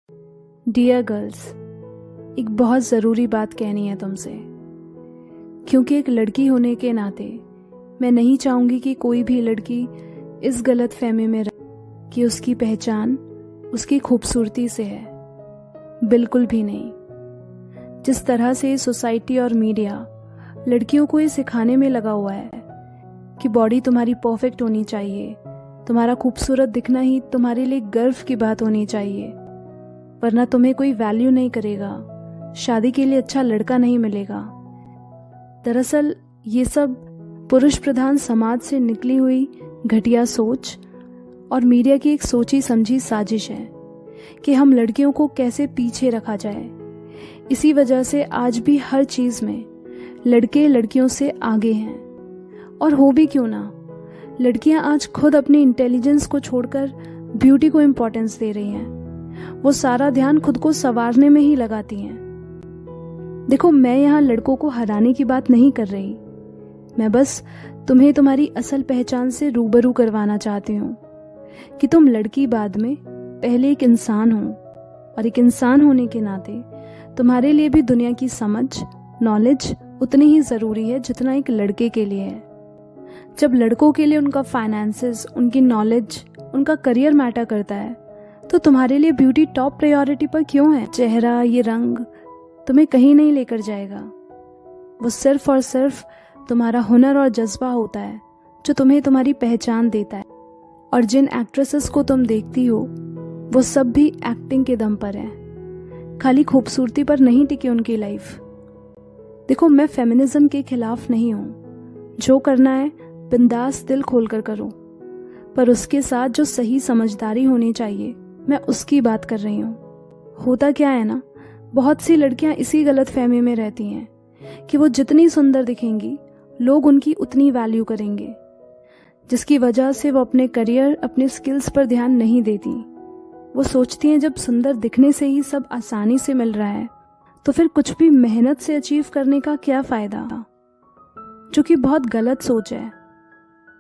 Dear girls, एक बहुत ज़रूरी बात कहनी है तुमसे, क्योंकि एक लड़की होने के नाते मैं नहीं चाहूँगी कि कोई भी लड़की इस गलत फहमी में रहे कि उसकी पहचान उसकी खूबसूरती से है। बिल्कुल भी नहीं। जिस तरह से सोसाइटी और मीडिया लड़कियों को ये सिखाने में लगा हुआ है कि बॉडी तुम्हारी परफेक्ट होनी चाहिए, तुम्हारा खूबसूरत दिखना ही तुम्हारे लिए गर्व की बात होनी चाहिए, वरना तुम्हें कोई वैल्यू नहीं करेगा, शादी के लिए अच्छा लड़का नहीं मिलेगा। दरअसल ये सब पुरुष प्रधान समाज से निकली हुई घटिया सोच और मीडिया की एक सोची समझी साजिश है कि हम लड़कियों को कैसे पीछे रखा जाए। इसी वजह से आज भी हर चीज में लड़के लड़कियों से आगे हैं। और हो भी क्यों ना, लड़कियां आज खुद अपनी इंटेलिजेंस को छोड़कर ब्यूटी को इम्पोर्टेंस दे रही हैं। वो सारा ध्यान खुद को संवारने में ही लगाती हैं। देखो, मैं यहाँ लड़कों को हराने की बात नहीं कर रही, मैं बस तुम्हें तुम्हारी असल पहचान से रूबरू करवाना चाहती हूँ कि तुम लड़की बाद में पहले एक इंसान हो, और एक इंसान होने के नाते तुम्हारे लिए भी दुनिया की समझ, नॉलेज उतनी ही जरूरी है जितना एक लड़के के लिए है। जब लड़कों के लिए उनका फाइनेंसेस, उनकी नॉलेज, उनका करियर मैटर करता है, तो तुम्हारे लिए ब्यूटी टॉप प्रायोरिटी पर क्यों है? चेहरा, ये रंग तुम्हें कहीं नहीं लेकर जाएगा। वो सिर्फ और सिर्फ तुम्हारा हुनर और जज्बा होता है जो तुम्हें तुम्हारी पहचान देता है। और जिन एक्ट्रेसेस को तुम देखती हो वो सब भी एक्टिंग के दम पर है, खाली खूबसूरती पर नहीं टिकी उनकी लाइफ। देखो, मैं फेमिनिज्म के खिलाफ नहीं हूँ, जो करना है बिंदास दिल खोलकर करो, पर उसके साथ जो सही समझदारी होनी चाहिए मैं उसकी बात कर रही हूँ। होता क्या है ना, बहुत सी लड़कियां इसी गलत फहमी में रहती हैं कि वो जितनी सुंदर दिखेंगी लोग उनकी उतनी वैल्यू करेंगे, जिसकी वजह से वो अपने करियर, अपने स्किल्स पर ध्यान नहीं देती। वो सोचती हैं जब सुंदर दिखने से ही सब आसानी से मिल रहा है तो फिर कुछ भी मेहनत से अचीव करने का क्या फायदा, जो कि बहुत गलत सोच है।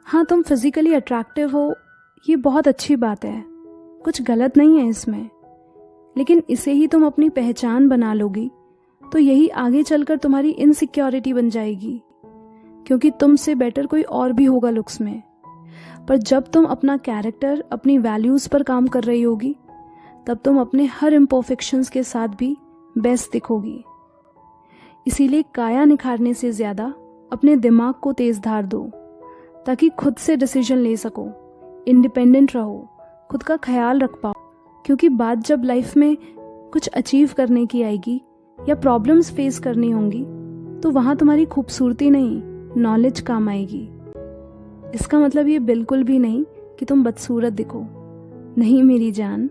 हाँ, तुम फिजिकली अट्रैक्टिव हो, ये बहुत अच्छी बात है, कुछ गलत नहीं है इसमें, लेकिन इसे ही तुम अपनी पहचान बना लोगी तो यही आगे चलकर तुम्हारी इनसिक्योरिटी बन जाएगी, क्योंकि तुमसे बेटर कोई और भी होगा लुक्स में। पर जब तुम अपना कैरेक्टर, अपनी वैल्यूज पर काम कर रही होगी, तब तुम अपने हर इम्परफेक्शंस के साथ भी बेस्ट दिखोगी। इसीलिए काया निखारने से ज्यादा अपने दिमाग को तेज धार दो, ताकि खुद से डिसीजन ले सको, इंडिपेंडेंट रहो, खुद का ख्याल रख पाओ। क्योंकि बात जब लाइफ में कुछ अचीव करने की आएगी या प्रॉब्लम्स फेस करनी होंगी, तो वहां तुम्हारी खूबसूरती नहीं, नॉलेज काम आएगी। इसका मतलब ये बिल्कुल भी नहीं कि तुम बदसूरत दिखो। नहीं मेरी जान,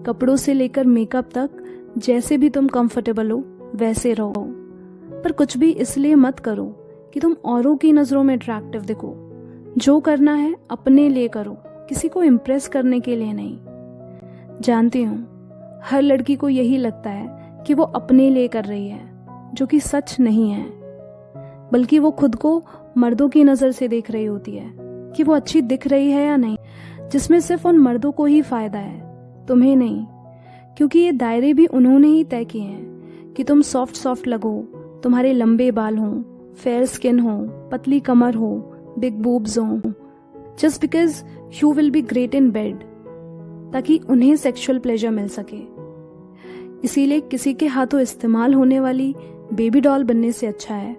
कपड़ों से लेकर मेकअप तक जैसे भी तुम कंफर्टेबल हो वैसे रहो, पर कुछ भी इसलिए मत करो कि तुम औरों की नजरों में अट्रैक्टिव दिखो। जो करना है अपने लिए करो, किसी को इम्प्रेस करने के लिए नहीं। जानती हूँ हर लड़की को यही लगता है कि वो अपने लिए कर रही है, जो कि सच नहीं है, बल्कि वो खुद को मर्दों की नजर से देख रही होती है कि वो अच्छी दिख रही है या नहीं, जिसमें सिर्फ उन मर्दों को ही फायदा है, तुम्हें नहीं। क्योंकि ये दायरे भी उन्होंने ही तय किए हैं कि तुम सॉफ्ट लगो, तुम्हारे लंबे बाल हों, फेयर स्किन हो, पतली कमर हो, बिग बूब्स हो, just because you will be great in bed, ताकि उन्हें सेक्सुअल प्लेजर मिल सके। इसीलिए किसी के हाथों इस्तेमाल होने वाली बेबी डॉल बनने से अच्छा है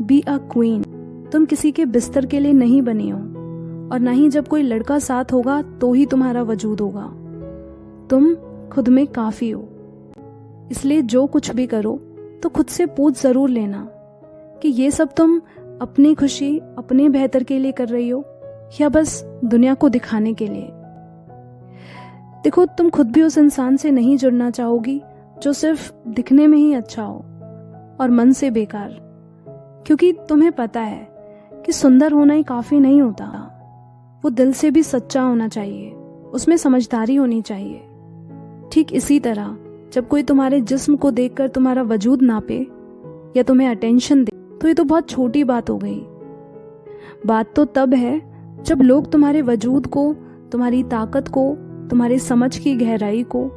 बी अ क्वीन। तुम किसी के बिस्तर के लिए नहीं बनी हो, और ना ही जब कोई लड़का साथ होगा तो ही तुम्हारा वजूद होगा। तुम खुद में काफी हो। इसलिए जो कुछ भी करो तो खुद से पूछ जरूर लेना कि ये सब तुम अपनी खुशी, अपने बेहतर के लिए कर रही हो या बस दुनिया को दिखाने के लिए। देखो, तुम खुद भी उस इंसान से नहीं जुड़ना चाहोगी जो सिर्फ दिखने में ही अच्छा हो और मन से बेकार, क्योंकि तुम्हें पता है कि सुंदर होना ही काफी नहीं होता, वो दिल से भी सच्चा होना चाहिए, उसमें समझदारी होनी चाहिए। ठीक इसी तरह जब कोई तुम्हारे जिस्म को देखकर तुम्हारा वजूद नापे या तुम्हें अटेंशन दे, तो ये तो बहुत छोटी बात हो गई। बात तो तब है जब लोग तुम्हारे वजूद को, तुम्हारी ताकत को, तुम्हारी समझ की गहराई को,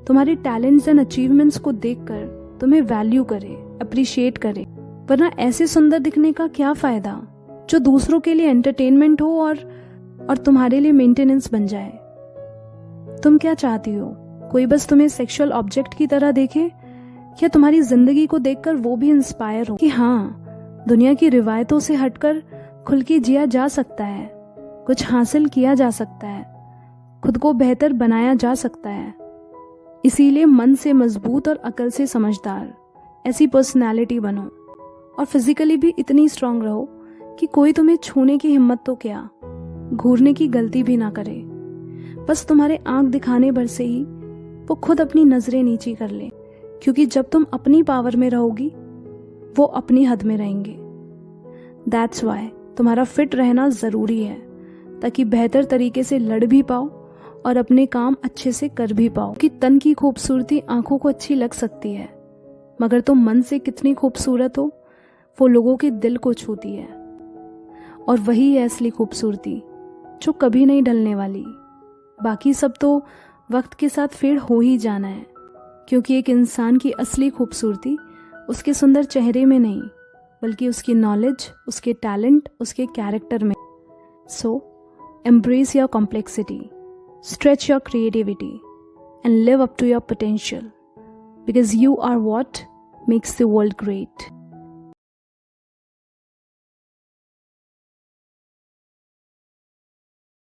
तुम्हारे टैलेंट्स एंड अचीवमेंट्स को देखकर तुम्हें वैल्यू करे, अप्रिशिएट करे। वरना ऐसे सुंदर दिखने का क्या फायदा जो दूसरों के लिए एंटरटेनमेंट हो और तुम्हारे लिए मेंटेनेंस बन जाए। तुम क्या चाहती हो? कोई बस तुम्हें सेक्सुअल ऑब्जेक्ट की तरह देखे, या तुम्हारी जिंदगी को देखकर वो भी इंस्पायर हो कि हाँ, दुनिया की रिवायतों से हटकर खुल के जिया जा सकता है, कुछ हासिल किया जा सकता है, खुद को बेहतर बनाया जा सकता है। इसीलिए मन से मजबूत और अकल से समझदार ऐसी पर्सनालिटी बनो, और फिजिकली भी इतनी स्ट्रांग रहो कि कोई तुम्हें छूने की हिम्मत तो क्या, घूरने की गलती भी ना करे। बस तुम्हारे आंख दिखाने भर से ही वो खुद अपनी नजरें नीची कर ले, क्योंकि जब तुम अपनी पावर में रहोगी वो अपनी हद में रहेंगे। दैट्स वाई तुम्हारा फिट रहना जरूरी है, ताकि बेहतर तरीके से लड़ भी पाओ और अपने काम अच्छे से कर भी पाओ। कि तन की खूबसूरती आंखों को अच्छी लग सकती है, मगर तुम मन से कितनी खूबसूरत हो वो लोगों के दिल को छूती है। और वही है असली खूबसूरती, जो कभी नहीं ढलने वाली। बाकी सब तो वक्त के साथ फेड हो ही जाना है, क्योंकि एक इंसान की असली खूबसूरती उसके सुंदर चेहरे में नहीं, बल्कि उसकी नॉलेज, उसके टैलेंट, उसके कैरेक्टर में। सो embrace your complexity, stretch your creativity, and live up to your potential, because you are what makes the world great.